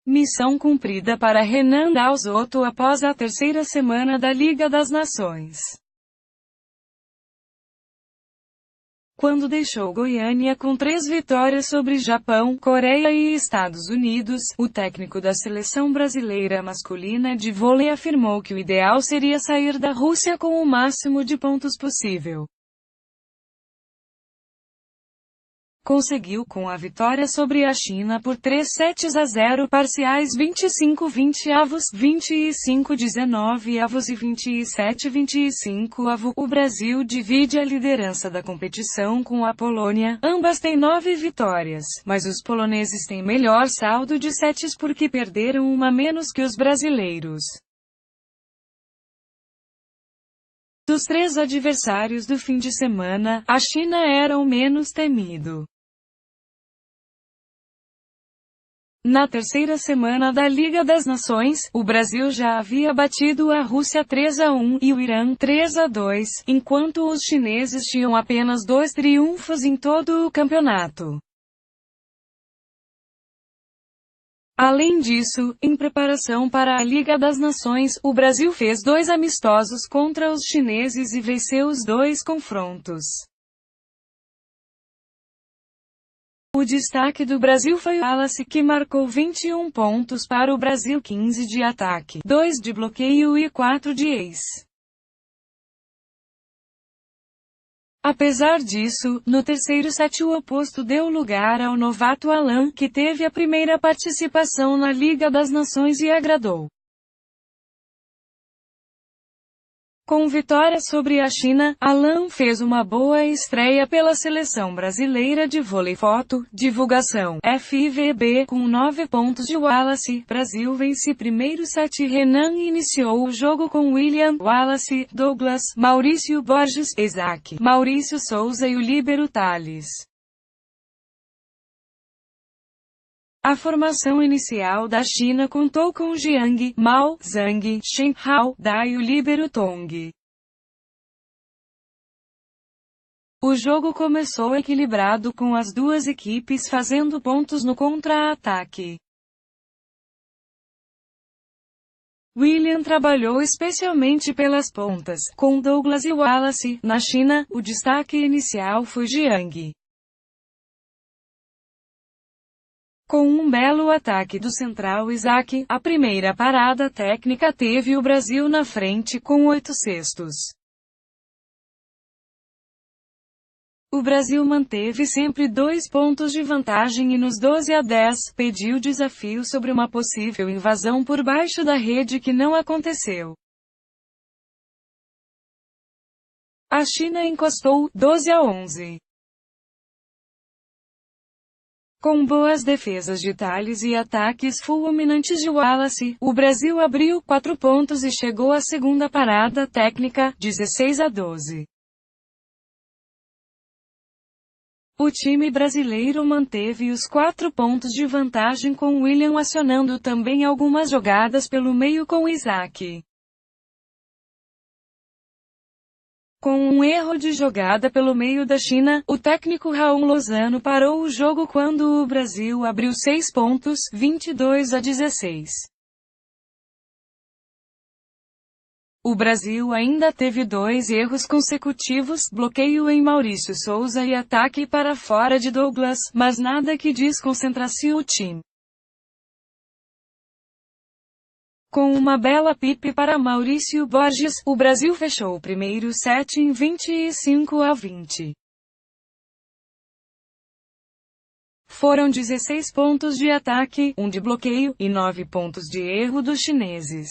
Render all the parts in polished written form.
Missão cumprida para Renan Dalzotto após a terceira semana da Liga das Nações. Quando deixou Goiânia com 3 vitórias sobre Japão, Coreia e Estados Unidos, o técnico da seleção brasileira masculina de vôlei afirmou que o ideal seria sair da Rússia com o máximo de pontos possível. Conseguiu com a vitória sobre a China por 3-0 parciais 25-20 avos, 25-19 avos e 27-25 avos. O Brasil divide a liderança da competição com a Polônia, ambas têm 9 vitórias, mas os poloneses têm melhor saldo de sets porque perderam uma menos que os brasileiros. Dos 3 adversários do fim de semana, a China era o menos temido. Na terceira semana da Liga das Nações, o Brasil já havia batido a Rússia 3-1 e o Irã 3-2, enquanto os chineses tinham apenas 2 triunfos em todo o campeonato. Além disso, em preparação para a Liga das Nações, o Brasil fez 2 amistosos contra os chineses e venceu os 2 confrontos. O destaque do Brasil foi Wallace, que marcou 21 pontos para o Brasil, 15 de ataque, 2 de bloqueio e 4 de ace. Apesar disso, no terceiro set o oposto deu lugar ao novato Alan, que teve a primeira participação na Liga das Nações e agradou. Com vitória sobre a China, Alan fez uma boa estreia pela seleção brasileira de vôlei. Foto, divulgação, FIVB, com 9 pontos de Wallace. Brasil vence primeiro set. Renan iniciou o jogo com William, Wallace, Douglas, Maurício Borges, Isaac, Maurício Souza e o líbero Thales. A formação inicial da China contou com Jiang, Mao, Zhang, Shen, Hao, Dai e o líbero Tong. O jogo começou equilibrado com as duas equipes fazendo pontos no contra-ataque. William trabalhou especialmente pelas pontas, com Douglas e Wallace. Na China, o destaque inicial foi Jiang. Com um belo ataque do central Isaac, a primeira parada técnica teve o Brasil na frente com 8 cestos. O Brasil manteve sempre 2 pontos de vantagem e nos 12-10, pediu desafio sobre uma possível invasão por baixo da rede que não aconteceu. A China encostou, 12-11. Com boas defesas de Thales e ataques fulminantes de Wallace, o Brasil abriu 4 pontos e chegou à segunda parada técnica, 16-12. O time brasileiro manteve os 4 pontos de vantagem com William acionando também algumas jogadas pelo meio com Isaac. Com um erro de jogada pelo meio da China, o técnico Raul Lozano parou o jogo quando o Brasil abriu 6 pontos, 22-16. O Brasil ainda teve 2 erros consecutivos, bloqueio em Maurício Souza e ataque para fora de Douglas, mas nada que desconcentrasse o time. Com uma bela pipe para Maurício Borges, o Brasil fechou o primeiro set em 25-20. Foram 16 pontos de ataque, 1 de bloqueio, e 9 pontos de erro dos chineses.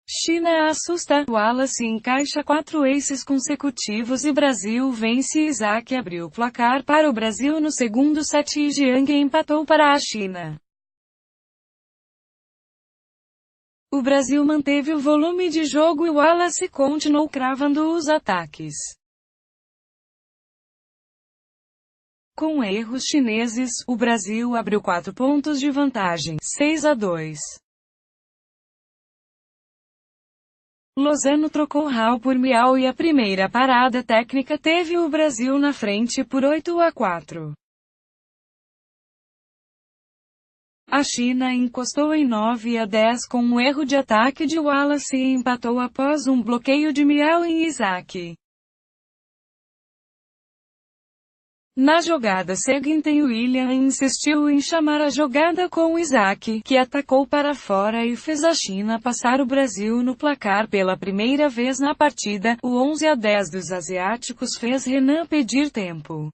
China assusta, Wallace encaixa 4 aces consecutivos e Brasil vence. Isaac abriu o placar para o Brasil no segundo set e Jiang empatou para a China. O Brasil manteve o volume de jogo e Wallace continuou cravando os ataques. Com erros chineses, o Brasil abriu 4 pontos de vantagem, 6-2. Lozano trocou Hao por Miao e a primeira parada técnica teve o Brasil na frente por 8-4. A China encostou em 9-10 com um erro de ataque de Wallace e empatou após um bloqueio de Miao em Isaac. Na jogada seguinte, William insistiu em chamar a jogada com Isaac, que atacou para fora e fez a China passar o Brasil no placar pela primeira vez na partida. O 11-10 dos asiáticos fez Renan pedir tempo.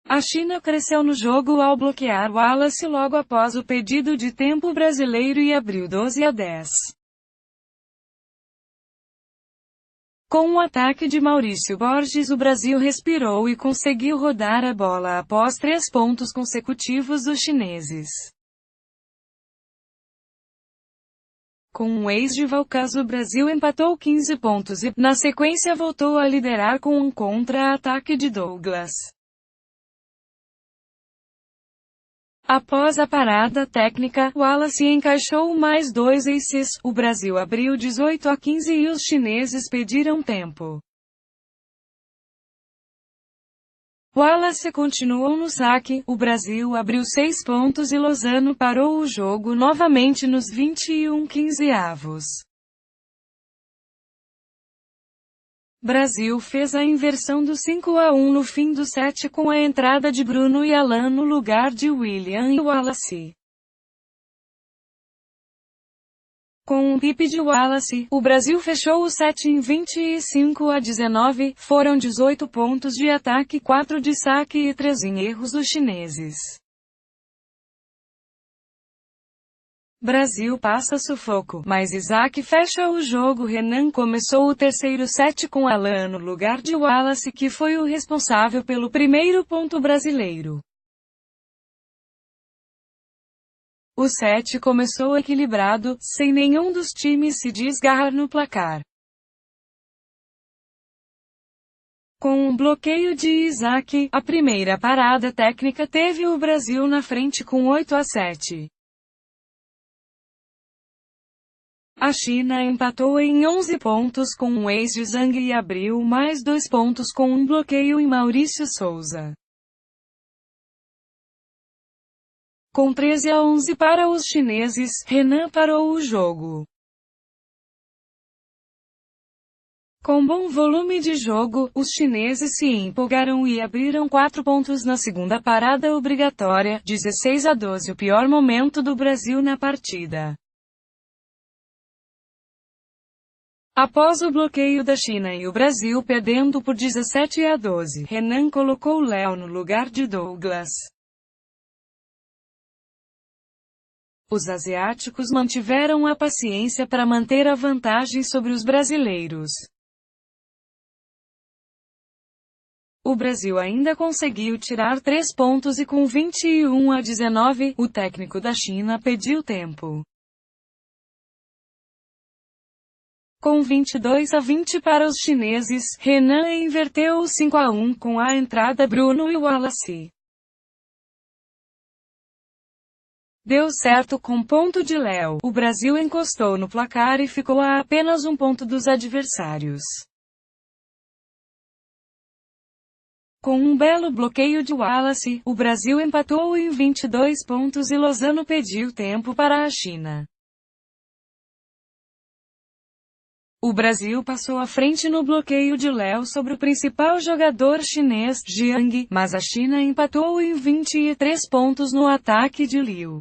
A China cresceu no jogo ao bloquear Wallace logo após o pedido de tempo brasileiro e abriu 12-10. Com um ataque de Maurício Borges, o Brasil respirou e conseguiu rodar a bola após 3 pontos consecutivos dos chineses. Com um ex de Valcas, o Brasil empatou 15 pontos e, na sequência, voltou a liderar com um contra-ataque de Douglas. Após a parada técnica, Wallace encaixou mais 2 aces. O Brasil abriu 18-15 e os chineses pediram tempo. Wallace continuou no saque, o Brasil abriu 6 pontos e Lozano parou o jogo novamente nos 21-15. Brasil fez a inversão do 5-1 no fim do set com a entrada de Bruno e Alan no lugar de William e Wallace. Com um pip de Wallace, o Brasil fechou o set em 25-19, foram 18 pontos de ataque, 4 de saque e 3 em erros dos chineses. Brasil passa sufoco, mas Isaac fecha o jogo. Renan começou o terceiro set com Alan no lugar de Wallace, que foi o responsável pelo primeiro ponto brasileiro. O set começou equilibrado, sem nenhum dos times se desgarrar no placar. Com um bloqueio de Isaac, a primeira parada técnica teve o Brasil na frente com 8-7. A China empatou em 11 pontos com um ace de Zhang e abriu mais 2 pontos com um bloqueio em Maurício Souza. Com 13-11 para os chineses, Renan parou o jogo. Com bom volume de jogo, os chineses se empolgaram e abriram 4 pontos na segunda parada obrigatória, 16-12, o pior momento do Brasil na partida. Após o bloqueio da China e o Brasil perdendo por 17-12, Renan colocou Léo no lugar de Douglas. Os asiáticos mantiveram a paciência para manter a vantagem sobre os brasileiros. O Brasil ainda conseguiu tirar 3 pontos e com 21-19, o técnico da China pediu tempo. Com 22-20 para os chineses, Renan inverteu o 5-1 com a entrada Bruno e Wallace. Deu certo com ponto de Léo. O Brasil encostou no placar e ficou a apenas um ponto dos adversários. Com um belo bloqueio de Wallace, o Brasil empatou em 22 pontos e Lozano pediu tempo para a China. O Brasil passou à frente no bloqueio de Léo sobre o principal jogador chinês, Jiang, mas a China empatou em 23 pontos no ataque de Liu.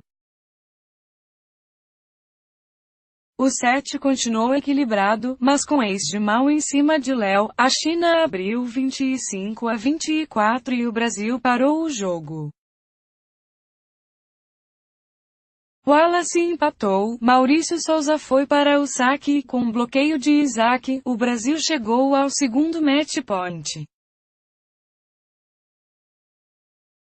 O set continuou equilibrado, mas com ace de Mao em cima de Léo, a China abriu 25-24 e o Brasil parou o jogo. Wallace empatou, Maurício Souza foi para o saque e com um bloqueio de Isaac, o Brasil chegou ao segundo match point.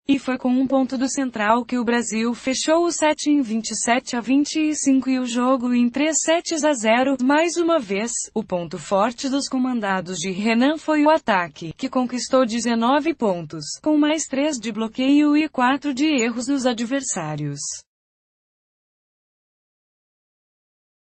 E foi com um ponto do central que o Brasil fechou o set em 27-25 e o jogo em 3-0. Mais uma vez, o ponto forte dos comandados de Renan foi o ataque, que conquistou 19 pontos, com mais 3 de bloqueio e 4 de erros dos adversários.